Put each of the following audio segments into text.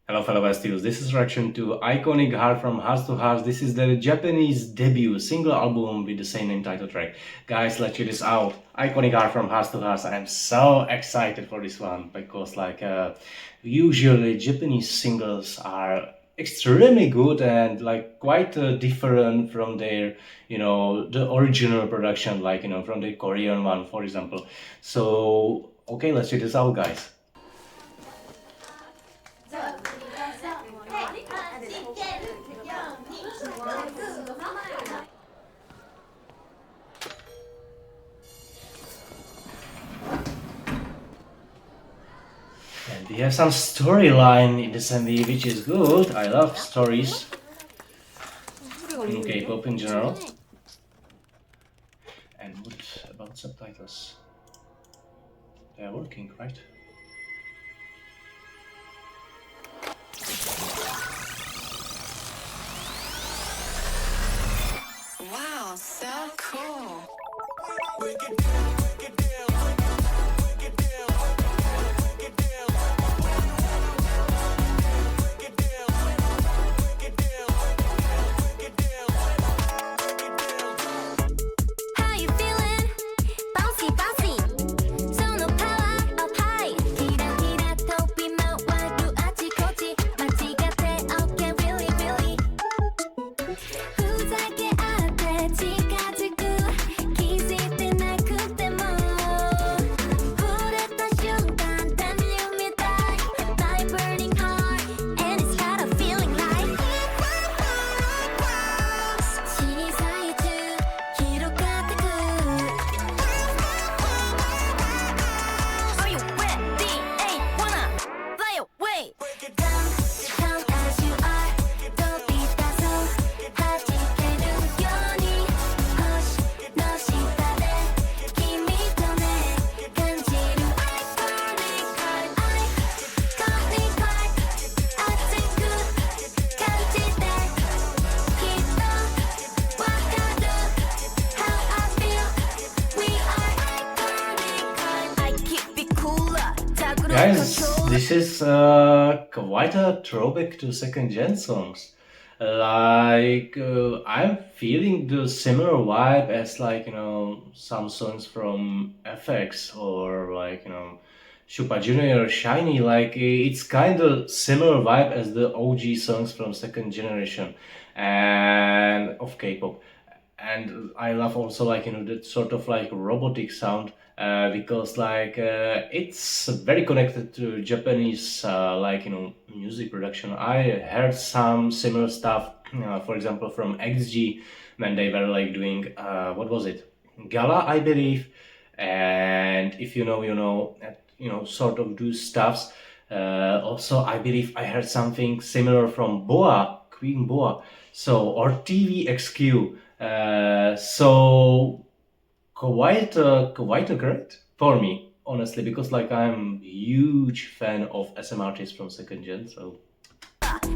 Hello fellow Bastillos, this is reaction to Iconic Heart from Hearts2Hearts. This is the Japanese debut single album with the same name title track. Guys, let's check this out. Iconic Heart from Hearts2Hearts. I'm so excited for this one because usually Japanese singles are extremely good and quite different from their the original production, from the Korean one, for example. So okay, let's check this out, guys. And we have some storyline in this MV, which is good. I love stories in K-pop in general. And what about subtitles? They are working, right? Wow, so cool. Guys, this is quite a throwback to second gen songs. I'm feeling the similar vibe as some songs from FX or Super Junior or SHINee. It's kind of similar vibe as the OG songs from second generation and of K-pop. And I love also that sort of robotic sound because it's very connected to Japanese music production. I heard some similar stuff, for example, from XG when they were doing what was it, Gala, I believe. And if you know, sort of do stuffs. Also, I believe I heard something similar from Boa, Queen Boa, so or TVXQ. So quite great for me, honestly, because I'm huge fan of SM artists from second gen, so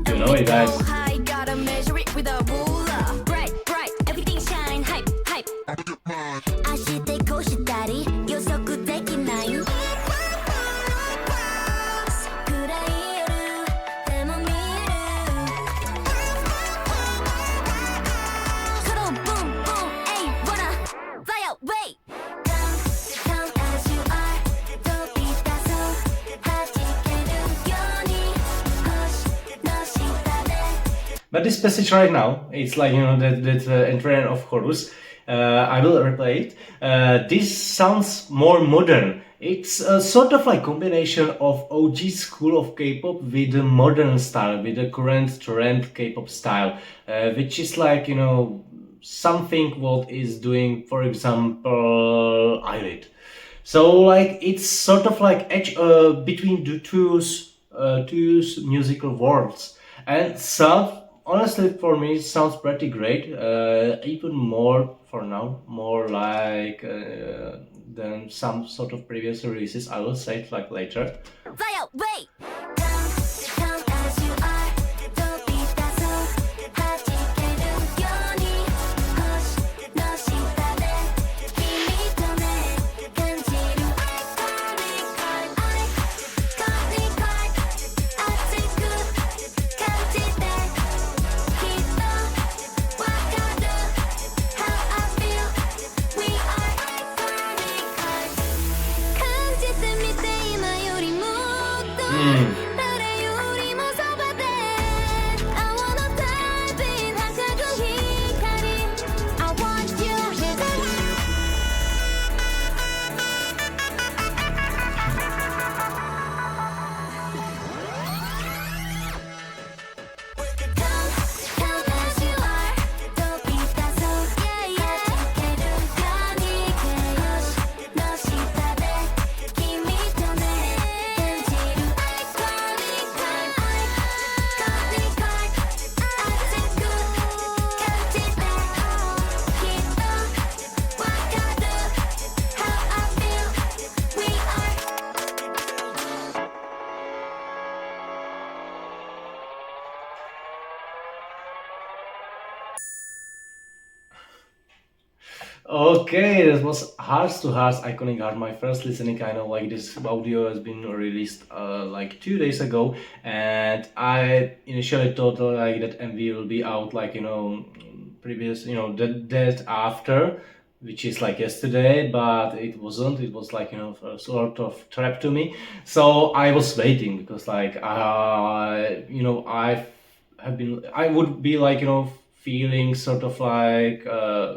you know it, guys. But this passage right now, it's that entry of chorus. I will replay it. This sounds more modern. It's a sort of combination of OG school of K-pop with the modern style, with the current trend K-pop style, which is something what is doing, for example, Eyelid. So it's sort of edge between the two musical worlds, and honestly, for me, it sounds pretty great. Even more for now, more than some sort of previous releases. I will say it later. Okay, this was Hearts to Hearts Iconic Heart. My first listening, I know like this audio has been released like 2 days ago, and I initially thought like that MV will be out like previous that after, which is like yesterday, but it wasn't. It was like a sort of trap to me. So I was waiting because like I would be like feeling sort of like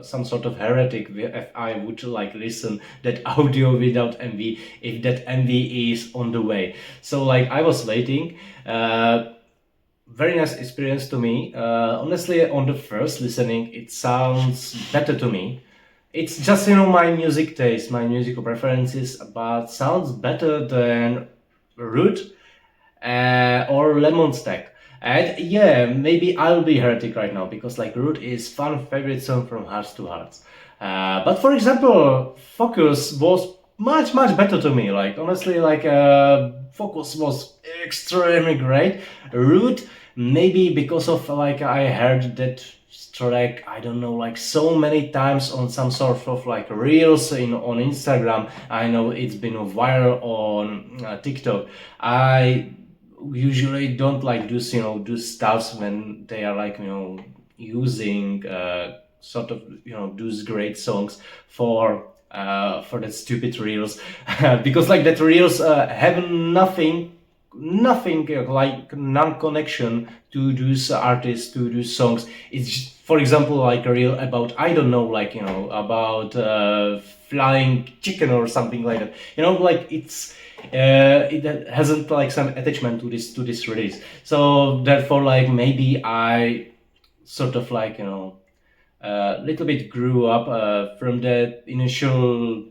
some sort of heretic if I would like listen that audio without MV if that MV is on the way. So like I was waiting. Very nice experience to me. Honestly, on the first listening, it sounds better to me. It's just my music taste, my musical preferences, but sounds better than Root or Lemon Stack. And yeah, maybe I'll be heretic right now because like Root is fun favorite song from Hearts2Hearts. But for example, Focus was much better to me. Like honestly, like Focus was extremely great. Root maybe because of like I heard that track I don't know like so many times on some sort of like reels on Instagram. I know it's been viral on TikTok. I usually don't like do stuffs when they are like using sort of those great songs for that stupid reels because like that reels have nothing like non-connection to those artists, to those songs. It's just, for example, like a reel about I don't know like about flying chicken or something like that, like it hasn't like some attachment to this release. So therefore like maybe I sort of like a little bit grew up from the initial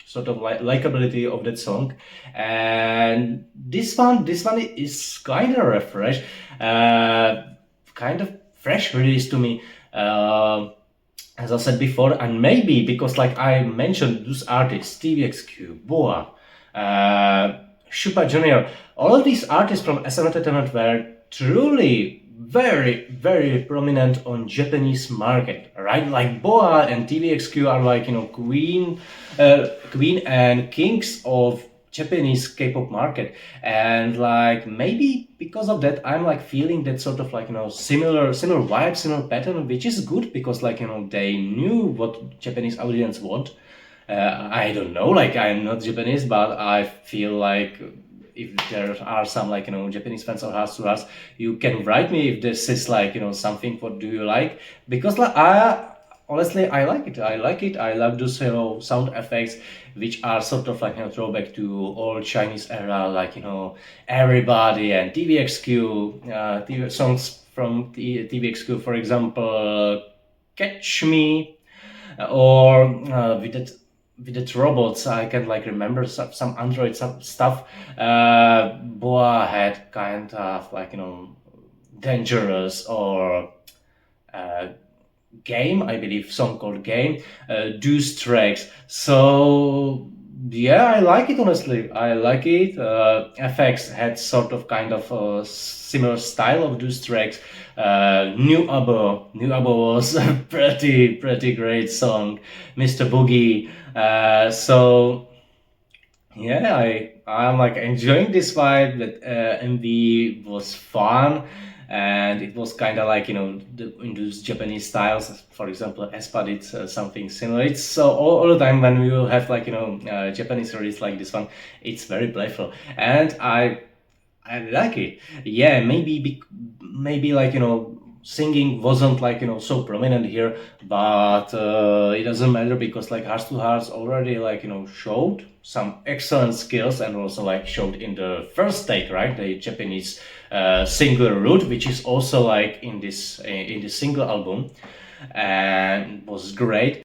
sort of like likability of that song, and this one is kind of refresh, kind of fresh release to me. As I said before, and maybe because like I mentioned those artists, TVXQ, Boa, Shupa Junior, all of these artists from SM Entertainment were truly very prominent on Japanese market, right? Like Boa and TVXQ are like queen and kings of Japanese K-pop market, and like maybe because of that I'm like feeling that sort of like similar vibe, similar pattern, which is good because like they knew what Japanese audience want. I don't know, like I'm not Japanese, but I feel like if there are some like Japanese fans of Hearts2Hearts, you can write me if this is like something what do you like, because like I honestly I like it. I love those sound effects which are sort of like throwback to old Chinese era, like everybody and TVXQ songs from TVXQ, for example, Catch Me, or with that robots I can like remember some Android stuff. Boa had kind of like dangerous or uh, game, I believe, song called Game, Deuce tracks. So yeah, I like it, honestly. I like it. FX had sort of kind of a similar style of Deuce tracks. New Abo was a pretty great song. Mr. Boogie. So yeah, I'm like enjoying this vibe. That MV was fun, and it was kind of like in those Japanese styles. For example, aespa did something similar. It's so all the time when we will have like Japanese release like this one, it's very playful, and I like it. Yeah, maybe like singing wasn't like so prominent here, but it doesn't matter because like Hearts2Hearts already like showed some excellent skills, and also like showed in the first take, right, the Japanese single route, which is also like in this single album, and was great.